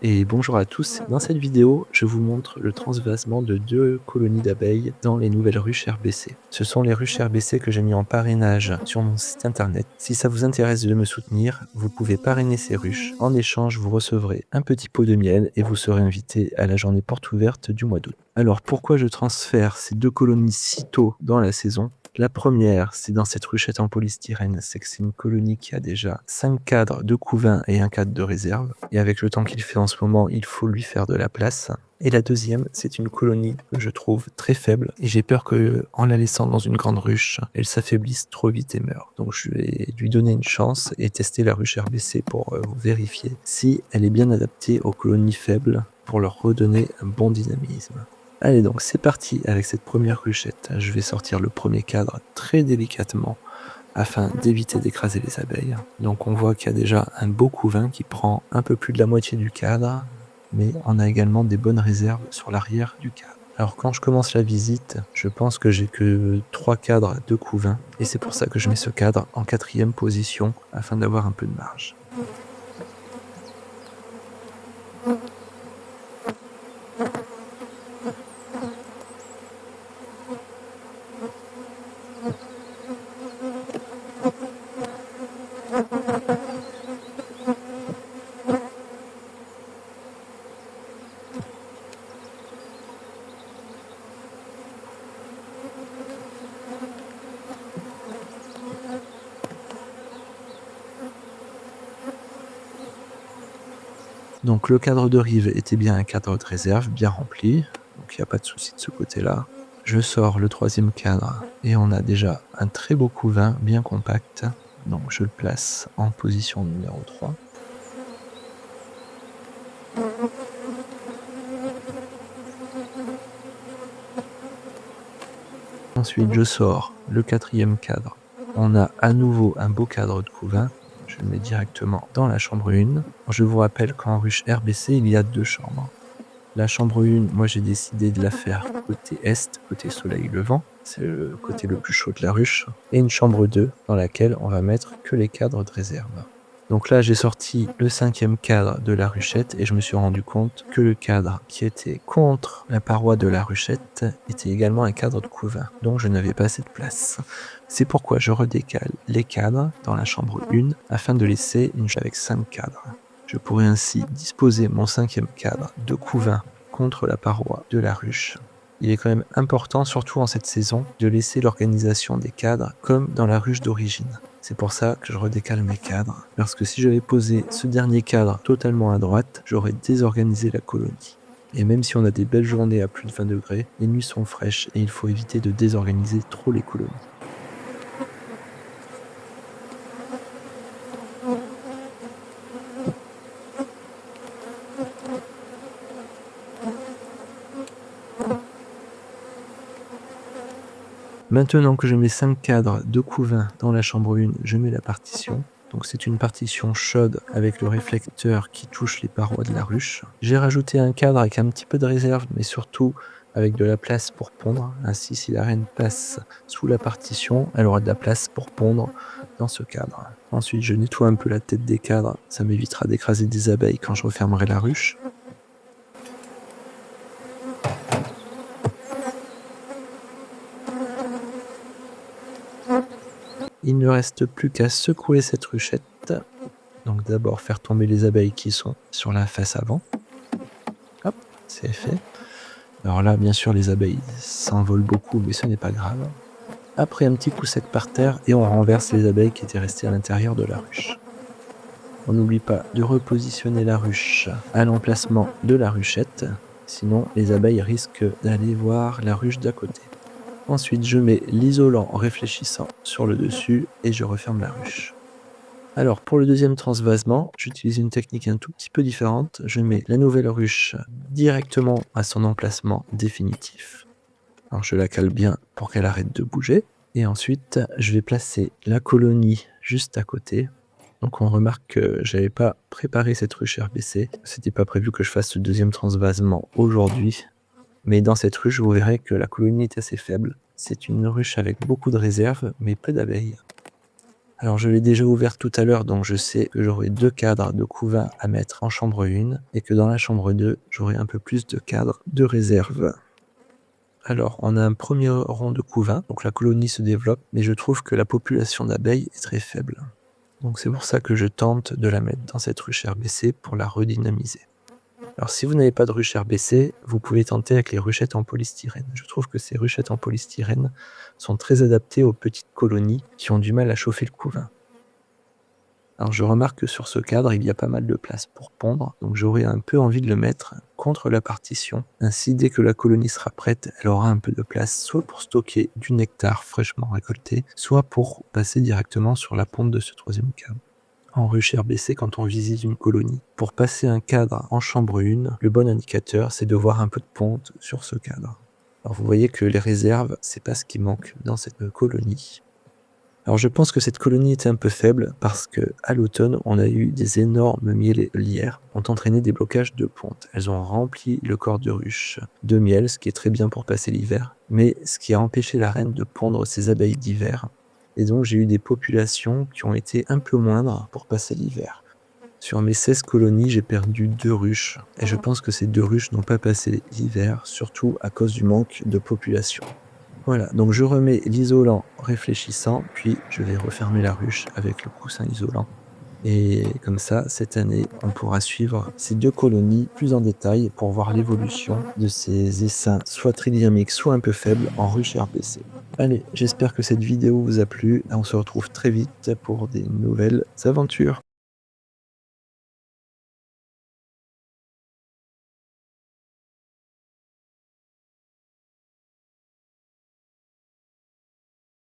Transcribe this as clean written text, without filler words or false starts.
Et bonjour à tous, dans cette vidéo, je vous montre le transvasement de 2 colonies d'abeilles dans les nouvelles ruches RBC. Ce sont les ruches RBC que j'ai mis en parrainage sur mon site internet. Si ça vous intéresse de me soutenir, vous pouvez parrainer ces ruches. En échange, vous recevrez un petit pot de miel et vous serez invité à la journée porte ouverte du mois d'août. Alors pourquoi je transfère ces 2 colonies si tôt dans la saison ? La première, c'est dans cette ruchette en polystyrène, c'est que c'est une colonie qui a déjà 5 cadres de couvain et un cadre de réserve. Et avec le temps qu'il fait en ce moment, il faut lui faire de la place. Et la deuxième, c'est une colonie que je trouve très faible. Et j'ai peur que, en la laissant dans une grande ruche, elle s'affaiblisse trop vite et meure. Donc je vais lui donner une chance et tester la ruche RBC pour vérifier si elle est bien adaptée aux colonies faibles pour leur redonner un bon dynamisme. Allez donc, c'est parti avec cette première ruchette. Je vais sortir le premier cadre très délicatement afin d'éviter d'écraser les abeilles. Donc on voit qu'il y a déjà un beau couvain qui prend un peu plus de la moitié du cadre, mais on a également des bonnes réserves sur l'arrière du cadre. Alors quand je commence la visite, je pense que j'ai que 3 cadres de couvain, et c'est pour ça que je mets ce cadre en 4e position afin d'avoir un peu de marge. Donc le cadre de rive était bien un cadre de réserve, bien rempli, donc il n'y a pas de souci de ce côté-là. Je sors le 3e cadre et on a déjà un très beau couvain, bien compact, donc je le place en position numéro 3. Ensuite je sors le 4e cadre, on a à nouveau un beau cadre de couvain. Je le mets directement dans la chambre 1. Je vous rappelle qu'en ruche RBC, il y a 2 chambres. La chambre 1, moi j'ai décidé de la faire côté est, côté soleil levant. C'est le côté le plus chaud de la ruche. Et une chambre 2 dans laquelle on va mettre que les cadres de réserve. Donc là, j'ai sorti le 5e cadre de la ruchette et je me suis rendu compte que le cadre qui était contre la paroi de la ruchette était également un cadre de couvain. Donc je n'avais pas assez de place. C'est pourquoi je redécale les cadres dans la chambre 1 afin de laisser une chambre avec 5 cadres. Je pourrais ainsi disposer mon 5e cadre de couvain contre la paroi de la ruche. Il est quand même important, surtout en cette saison, de laisser l'organisation des cadres comme dans la ruche d'origine. C'est pour ça que je redécale mes cadres, parce que si j'avais posé ce dernier cadre totalement à droite, j'aurais désorganisé la colonie. Et même si on a des belles journées à plus de 20 degrés, les nuits sont fraîches et il faut éviter de désorganiser trop les colonies. Maintenant que je mets 5 cadres de couvain dans la chambre 1, je mets la partition. Donc c'est une partition chaude avec le réflecteur qui touche les parois de la ruche. J'ai rajouté un cadre avec un petit peu de réserve, mais surtout avec de la place pour pondre. Ainsi, si la reine passe sous la partition, elle aura de la place pour pondre dans ce cadre. Ensuite, je nettoie un peu la tête des cadres. Ça m'évitera d'écraser des abeilles quand je refermerai la ruche. Il ne reste plus qu'à secouer cette ruchette. Donc d'abord faire tomber les abeilles qui sont sur la face avant. Hop, c'est fait. Alors là, bien sûr, les abeilles s'envolent beaucoup, mais ce n'est pas grave. Après, un petit coup sec par terre et on renverse les abeilles qui étaient restées à l'intérieur de la ruche. On n'oublie pas de repositionner la ruche à l'emplacement de la ruchette, sinon les abeilles risquent d'aller voir la ruche d'à côté. Ensuite, je mets l'isolant réfléchissant sur le dessus et je referme la ruche. Alors pour le deuxième transvasement, j'utilise une technique un tout petit peu différente. Je mets la nouvelle ruche directement à son emplacement définitif. Alors je la cale bien pour qu'elle arrête de bouger. Et ensuite, je vais placer la colonie juste à côté. Donc on remarque que j'avais pas préparé cette ruche RBC. C'était pas prévu que je fasse le deuxième transvasement aujourd'hui. Mais dans cette ruche, vous verrez que la colonie est assez faible. C'est une ruche avec beaucoup de réserves, mais peu d'abeilles. Alors je l'ai déjà ouvert tout à l'heure, donc je sais que j'aurai 2 cadres de couvain à mettre en chambre 1 et que dans la chambre 2, j'aurai un peu plus de cadres de réserve. Alors, on a un premier rond de couvain, donc la colonie se développe, mais je trouve que la population d'abeilles est très faible. Donc c'est pour ça que je tente de la mettre dans cette ruche RBC pour la redynamiser. Alors si vous n'avez pas de ruche RBC, vous pouvez tenter avec les ruchettes en polystyrène. Je trouve que ces ruchettes en polystyrène sont très adaptées aux petites colonies qui ont du mal à chauffer le couvain. Alors je remarque que sur ce cadre, il y a pas mal de place pour pondre, donc j'aurais un peu envie de le mettre contre la partition. Ainsi, dès que la colonie sera prête, elle aura un peu de place, soit pour stocker du nectar fraîchement récolté, soit pour passer directement sur la ponte de ce troisième cadre. En ruche RBC, quand on visite une colonie, pour passer un cadre en chambre 1, le bon indicateur, c'est de voir un peu de ponte sur ce cadre. Alors vous voyez que les réserves, c'est pas ce qui manque dans cette colonie. Alors je pense que cette colonie était un peu faible parce que à l'automne, on a eu des énormes mielières ont entraîné des blocages de ponte. Elles ont rempli le corps de ruche de miel, ce qui est très bien pour passer l'hiver, mais ce qui a empêché la reine de pondre ses abeilles d'hiver. Et donc j'ai eu des populations qui ont été un peu moindres pour passer l'hiver. Sur mes 16 colonies, j'ai perdu 2 ruches, et je pense que ces 2 ruches n'ont pas passé l'hiver, surtout à cause du manque de population. Voilà, donc je remets l'isolant réfléchissant, puis je vais refermer la ruche avec le coussin isolant. Et comme ça, cette année, on pourra suivre ces 2 colonies plus en détail pour voir l'évolution de ces essaims, soit tridynamiques, soit un peu faibles, en ruche RBC. Allez, j'espère que cette vidéo vous a plu, et on se retrouve très vite pour des nouvelles aventures.